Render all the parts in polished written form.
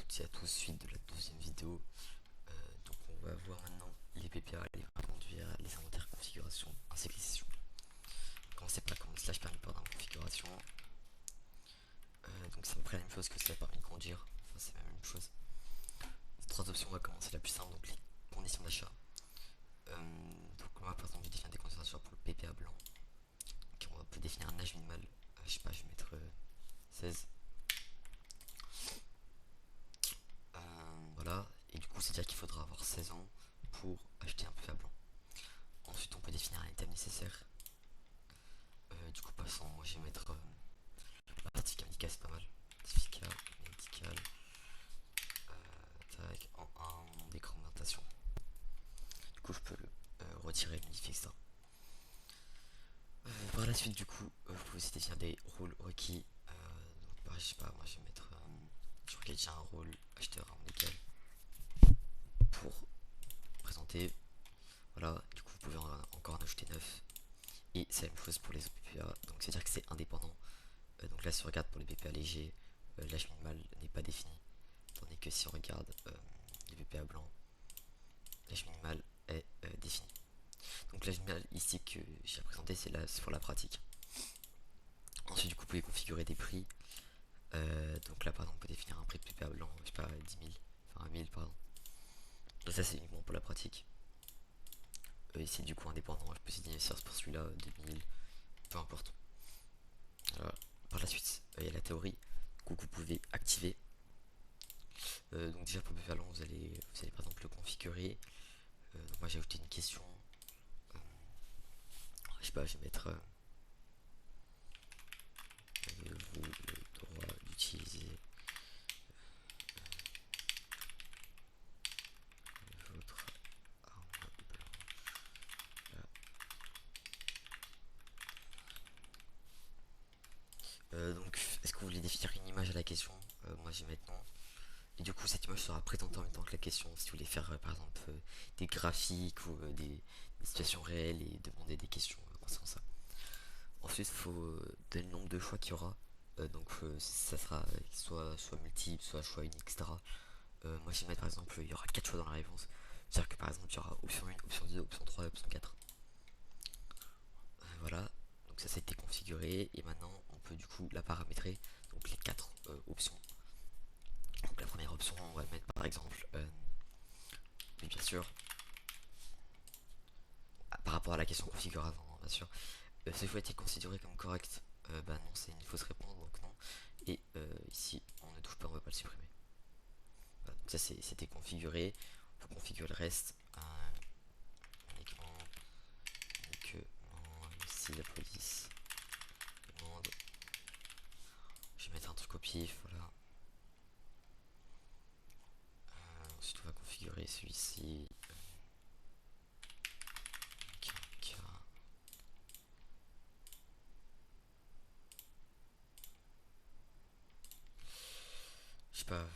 toutes et à tous, suite de la deuxième vidéo. Donc on va voir maintenant les PPA, les conduire, les inventaires configuration, ainsi que les sessions. Commencer par comment slash permis port configuration. Donc c'est à peu près la même chose que ça permis de conduire, enfin c'est la même chose. Les trois options, on va commencer la plus simple, donc les conditions d'achat. Donc moi par exemple je vais définir des conditions d'achat pour le PPA blanc. Donc on peut définir un âge minimal, je sais pas, je vais mettre 16. Voilà, et du coup c'est-à-dire qu'il faudra avoir 16 ans pour acheter un PPA blanc. Ensuite on peut définir un item nécessaire. Du coup passons, moi je vais mettre la certificat médical, c'est pas mal. Certificat médical, tac, en 1 d'écran d'orientation. Du coup je peux le retirer, modifier ça. Par la suite du coup vous pouvez aussi définir des rôles requis. Donc pareil, je sais pas, moi je vais mettre sur lequel j'ai un rôle acheteur médical pour présenter. Voilà, du coup vous pouvez encore en ajouter 9. Et c'est la même chose pour les autres PPA, donc c'est à dire que c'est indépendant. Donc là si on regarde pour les PPA légers, l'âge minimal n'est pas défini. Tandis que si on regarde les PPA blancs, l'âge minimal est défini. Donc l'âge minimal ici que j'ai présenté, c'est pour la pratique. Ensuite du coup vous pouvez configurer des prix. Donc là par exemple on peut définir un prix de PPA blanc, je sais pas, 10 000, enfin 1000 pardon. Donc ça c'est uniquement pour la pratique. Ici du coup indépendant, je peux essayer pour celui-là 2000, peu importe. Voilà. Par la suite, il y a la théorie que vous pouvez activer. Donc déjà pour PPA blanc, vous allez par exemple le configurer. Donc moi j'ai ajouté une question. Je sais pas, je vais mettre avez-vous le droit d'utiliser votre arme blanche. Donc est-ce que vous voulez définir une image à la question? Moi j'ai maintenant. Et du coup cette image sera présentée en même temps que la question. Si vous voulez faire par exemple des graphiques ou des situations réelles et demander des questions concernant ça. Ensuite il faut donner le nombre de choix qu'il y aura. Donc ça sera soit multiple, soit choix unique, etc. Moi je vais mettre par exemple il y aura 4 choix dans la réponse. C'est-à-dire que par exemple il y aura option 1, option 2, option 3 et option 4. Voilà, donc ça a été configuré et maintenant on peut du coup la paramétrer, donc les 4 options. Donc la première option on va mettre par exemple, mais bien sûr, par rapport à la question configurée avant, bien sûr, ce choix été considéré comme correct. Bah non, c'est une fausse réponse donc non. Et ici on ne touche pas, on va pas le supprimer. Voilà, donc ça c'était configuré. On peut configurer le reste uniquement si la police demande. Je vais mettre un truc au pif, voilà. Ensuite on va configurer celui-ci. Je sais pas.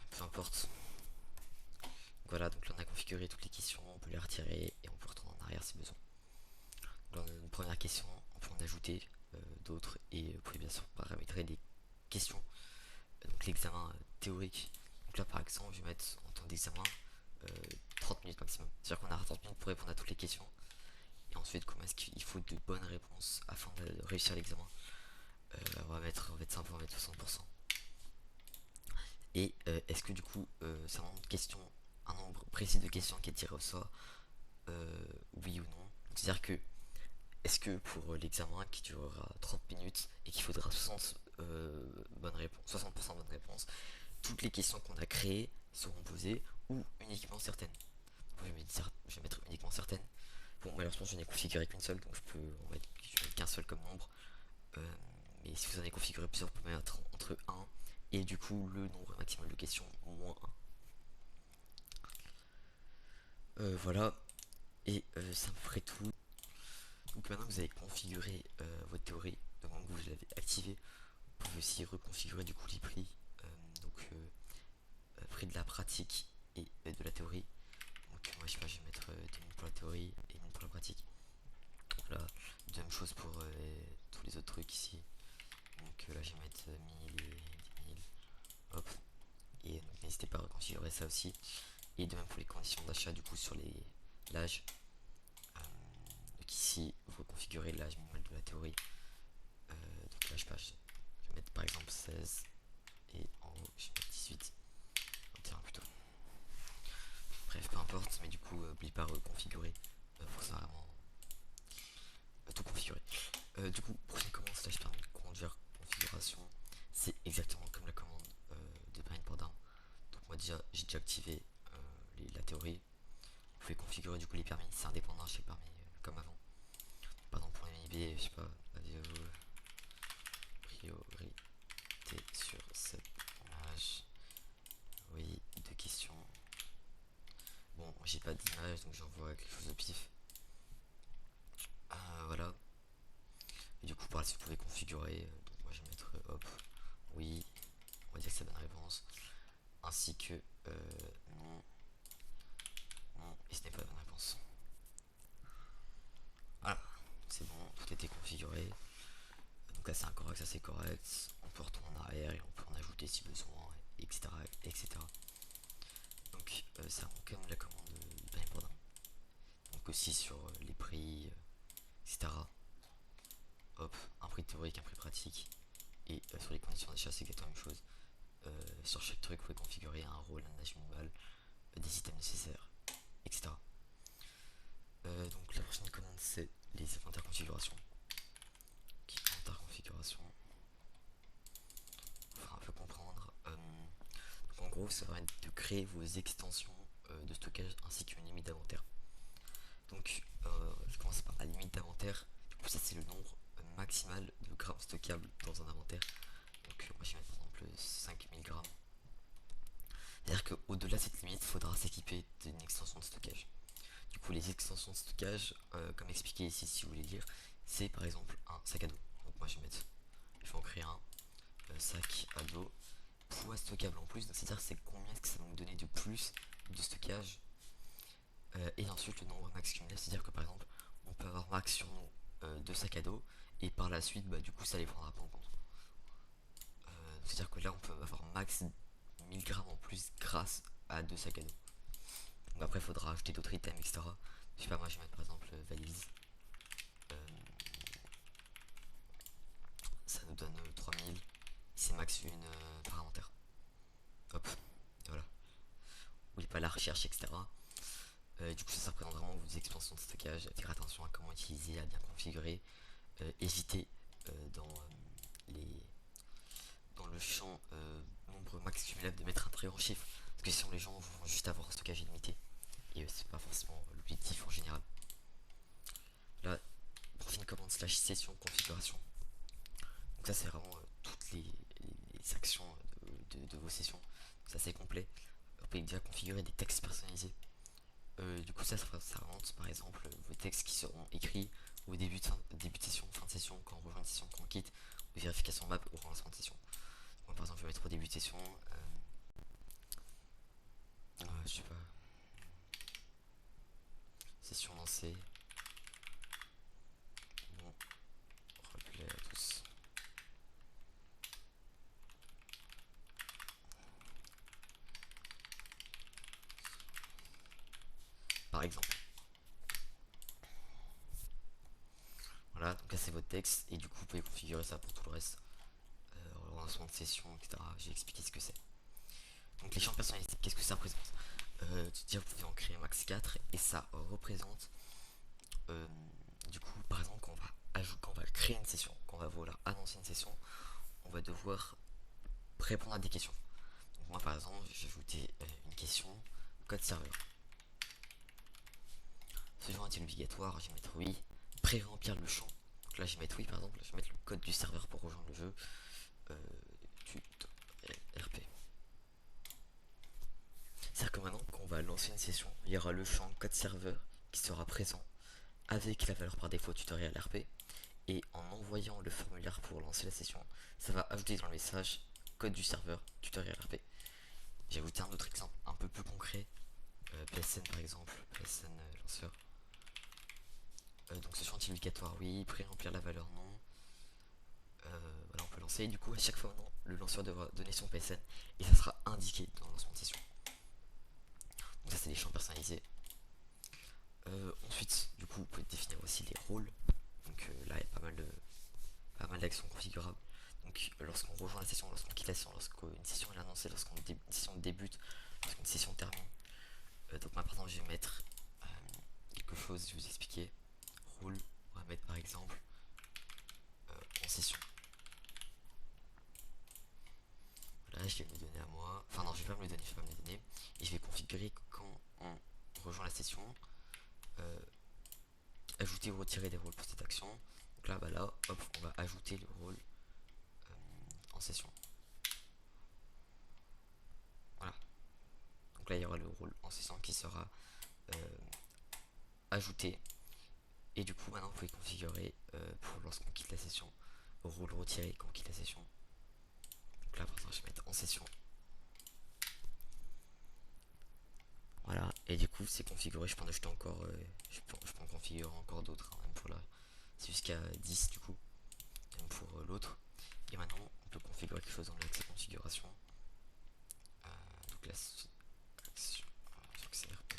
Peu importe. Voilà, donc là on a configuré toutes les questions, on peut les retirer et on peut retourner en arrière si besoin. Donc là on a une première question, on peut en ajouter d'autres et vous pouvez bien sûr paramétrer les questions. Donc l'examen théorique. Donc là par exemple je vais mettre en temps d'examen 30 minutes maximum. C'est-à-dire qu'on a 30 minutes pour répondre à toutes les questions. Et ensuite comment est-ce qu'il faut de bonnes réponses afin de réussir l'examen. On va mettre simple, on va mettre 60%. Et est-ce que du coup c'est un nombre précis de questions qui est tiré au sort, oui ou non. C'est-à-dire que est-ce que pour l'examen qui durera 30 minutes et qu'il faudra 60 bonnes réponses, 60% de bonnes réponses, toutes les questions qu'on a créées seront posées ou uniquement certaines. Je vais mettre uniquement certaines. Bon, malheureusement je n'ai configuré qu'une seule, donc je vais mettre qu'un seul comme nombre. Mais si vous en avez configuré plusieurs, vous pouvez mettre entre 1 et du coup le nombre maximal de questions moins 1. Voilà, et c'est à peu près tout. Donc maintenant que vous avez configuré votre théorie, donc vous l'avez activé, vous pouvez aussi reconfigurer du coup les prix, donc prix de la pratique et de la théorie. Donc moi je sais pas, je vais mettre 2000 pour la théorie et 1000 pour la pratique. Voilà, trucs ici. Donc là je vais mettre 1000 et 10 000. Hop. Et donc n'hésitez pas à reconfigurer ça aussi. Et de même pour les conditions d'achat du coup sur l'âge. Donc ici vous reconfigurez l'âge minimal de la théorie. Donc là je vais mettre par exemple 16. Et en haut je vais mettre 18. 21 plutôt. Bref, peu importe, mais du coup, n'oublie pas à reconfigurer pour ça vraiment tout configurer. Du coup, prochaine commande slash permis de conduire configuration, c'est exactement comme la commande de permis de port d'armes. Donc moi déjà, j'ai déjà activé la théorie. Vous pouvez configurer du coup les permis, c'est indépendant chez permis comme avant. Par exemple pour les MIB, je sais pas, avez-vous priorité sur cette image? Oui, deux questions. Bon, j'ai pas d'image donc j'envoie quelque chose de pif. Voilà. Et du coup, par la suite, vous pouvez configurer. Donc, moi, je vais mettre hop, oui, on va dire que c'est la bonne réponse. Ainsi que non, non, et ce n'est pas la bonne réponse. Voilà, c'est bon, tout était configuré. Donc là, c'est incorrect, ça c'est correct. On peut retourner en arrière et on peut en ajouter si besoin, etc. etc. Donc, ça rend quand même la commande bien important. Donc, aussi sur les prix, etc. Hop, un prix théorique, un prix pratique. Et sur les conditions d'achat, c'est exactement la même chose. Sur chaque truc, vous pouvez configurer un rôle, un âge minimal, des items nécessaires, etc. Donc la prochaine commande, c'est les inventaires configuration. Inventaire configuration. Pour un peu comprendre. Donc en gros, ça va être de créer vos extensions de stockage ainsi qu'une limite d'inventaire. Donc je commence par la limite d'inventaire. Du coup, ça c'est le nombre maximal de grammes stockables dans un inventaire. Donc moi je vais mettre par exemple 5000 grammes. C'est-à-dire qu'au-delà de cette limite, il faudra s'équiper d'une extension de stockage. Du coup, les extensions de stockage, comme expliqué ici, si vous voulez lire, c'est par exemple un sac à dos. Donc moi, je vais en créer un sac à dos poids stockable en plus. Donc c'est-à-dire c'est combien est-ce que ça va nous donner de plus de stockage. Et ensuite le nombre max cumulé, c'est-à-dire que par exemple, on peut avoir max sur nous deux sacs à dos et par la suite, bah, du coup, ça les prendra pas en compte. C'est-à-dire que là, on peut avoir max 1000 grammes en plus grâce à deux sacs à dos. Donc après, il faudra ajouter d'autres items, etc. Je sais pas, moi je vais mettre par exemple valise. Ça nous donne 3000. C'est max une par inventaire. Hop, voilà. N'oubliez pas la recherche, etc. Du coup, ça représente vraiment vos extensions de stockage. Faire attention à comment utiliser, à bien configurer. Hésitez les dans le champ nombre max cumulable de mettre un très grand chiffre. Parce que sinon les gens vont juste avoir un stockage illimité. Et c'est pas forcément l'objectif en général. Là, profil commande slash session configuration. Donc ça c'est vraiment toutes les actions de vos sessions. Donc ça c'est complet. Vous pouvez déjà configurer des textes personnalisés. Du coup ça remonte par exemple vos textes qui seront écrits au début de session, fin de session, quand on rejoint une session, quand on quitte, ou vérification map au lancement de session. Moi par exemple je vais mettre au début de session, je sais pas, session lancée, bon, replay à tous. Par exemple. Voilà, donc là c'est votre texte, et du coup vous pouvez configurer ça pour tout le reste. Lancement de session, etc. J'ai expliqué ce que c'est. Donc les champs de personnalité, qu'est-ce que ça représente? Déjà vous pouvez en créer max 4 et ça représente du coup par exemple quand on va créer une session, quand on va vouloir annoncer une session, on va devoir répondre à des questions. Donc moi par exemple j'ai ajouté une question code serveur. Ce genre est-il obligatoire? Je vais mettre oui. Pré-remplir le champ. Donc là je vais mettre oui par exemple, je vais mettre le code du serveur pour rejoindre le jeu. RP. C'est-à-dire que maintenant, quand on va lancer une session, il y aura le champ code serveur qui sera présent avec la valeur par défaut tutoriel RP. Et en envoyant le formulaire pour lancer la session, ça va ajouter dans le message code du serveur tutoriel RP. J'ai ajouté un autre exemple un peu plus concret. PSN par exemple, PSN lanceur. Donc ce champ est obligatoire, oui. Pré-remplir la valeur, non. lancer. Du coup, à chaque fois maintenant, le lanceur devra donner son PSN et ça sera indiqué dans le lancement de session. Donc ça, c'est des champs personnalisés. Ensuite, du coup, vous pouvez définir aussi les rôles. Donc là, il y a pas mal d'actions configurables. Donc lorsqu'on rejoint la session, lorsqu'on quitte la session, lorsqu'une session est annoncée, une session débute, lorsqu'une session termine. Donc moi, par exemple, je vais mettre quelque chose, je vais vous expliquer. Rôle, on va mettre par exemple en session. Voilà, je vais me le donner à moi. Enfin non, je vais pas me le donner, Et je vais configurer que quand on rejoint la session, ajouter ou retirer des rôles pour cette action. Donc là, hop, on va ajouter le rôle en session. Voilà. Donc là, il y aura le rôle en session qui sera ajouté. Et du coup, maintenant, vous pouvez configurer pour lorsqu'on quitte la session, rôle retiré quand on quitte la session. Donc là, par exemple, je vais mettre en session. Voilà, et du coup, c'est configuré. Je peux en ajouter encore, je peux en configurer encore d'autres, hein, même pour là. C'est jusqu'à 10 du coup, même pour l'autre. Et maintenant, on peut configurer quelque chose dans l'accès configuration. Donc là, c'est RP.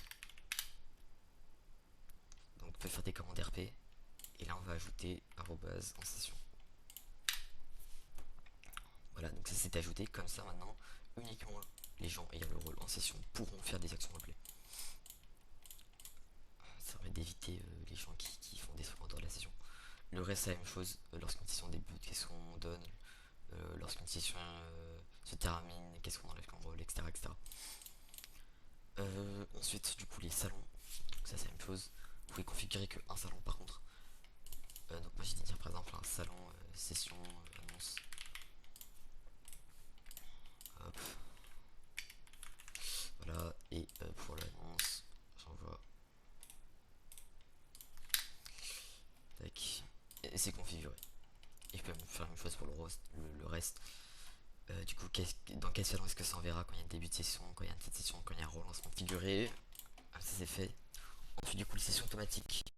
Donc, on peut faire des commandes RP. Et là, on va ajouter arrobase en session. Voilà, donc ça c'est ajouté. Comme ça, maintenant, uniquement les gens ayant le rôle en session pourront faire des actions replay. Ça permet d'éviter les gens qui font des trucs en dehors de la session. Le reste, c'est la même chose. Lorsqu'une session débute, qu'est-ce qu'on donne. Lorsqu'une session se termine, qu'est-ce qu'on enlève comme rôle, etc. etc. Ensuite, du coup, les salons. Donc ça, c'est la même chose. Vous pouvez configurer qu'un salon par contre. Donc moi, j'ai dit par exemple un salon session annonce. Hop. Voilà. Et pour l'annonce, j'envoie. Tac. Et c'est configuré. Et je peux même faire la même chose pour le reste. Du coup, dans quel salon est-ce que ça enverra quand il y a un début de session, quand il y a une petite session, quand il y a un relancement configuré. Ça c'est fait. Ensuite, du coup, les sessions automatiques.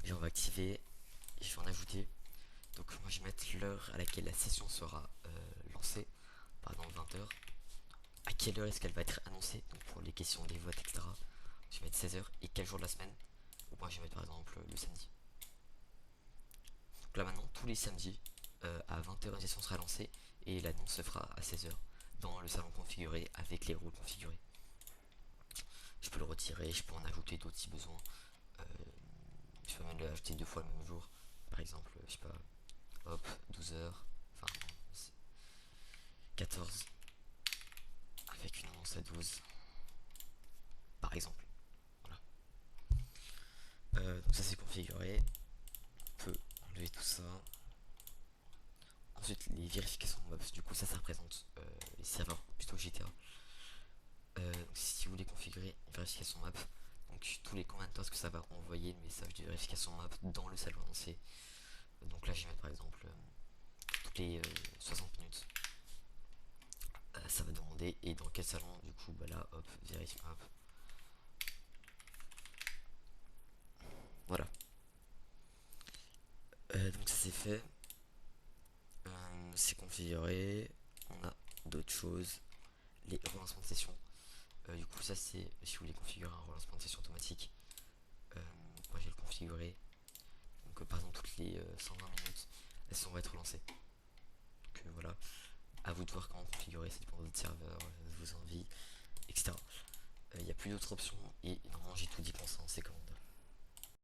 Et on va activer. Et je vais en ajouter. Donc moi je vais mettre l'heure à laquelle la session sera lancée. Par exemple 20h. À quelle heure est-ce qu'elle va être annoncée. Donc pour les questions des votes, etc. Je vais mettre 16h. Et quel jour de la semaine. Donc moi je vais mettre par exemple le samedi. Donc là maintenant, tous les samedis, à 20h, une session sera lancée. Et l'annonce se fera à 16h. Dans le salon configuré avec les rôles configurés. Je peux le retirer, je peux en ajouter d'autres si besoin. Je peux même l'ajouter 2 fois le même jour. Par exemple, je sais pas, hop, 12h, enfin 14, avec une annonce à 12, par exemple. Voilà. Donc ça c'est configuré. On peut enlever tout ça. Ensuite les vérifications de maps, du coup ça représente les serveurs plutôt GTA. Donc si vous voulez configurer une vérification map, donc tous les combien de temps est-ce que ça va envoyer le message de vérification map dans le salon annoncé. Donc là je vais mettre par exemple toutes les 60 minutes. Ça va demander et dans quel salon du coup là hop vérifie map. Voilà. Donc ça c'est fait. C'est configuré. On a d'autres choses. Les relancements de session. Du coup ça c'est si vous voulez configurer un relancement de session automatique. Moi j'ai le configuré. Donc par exemple toutes les 120 minutes, la session va être relancée. Donc voilà. À vous de voir comment configurer, ça dépend de votre serveur, de vos envies, etc. Il n'y a plus d'autres options et normalement j'ai tout dit pour ça, c'est comment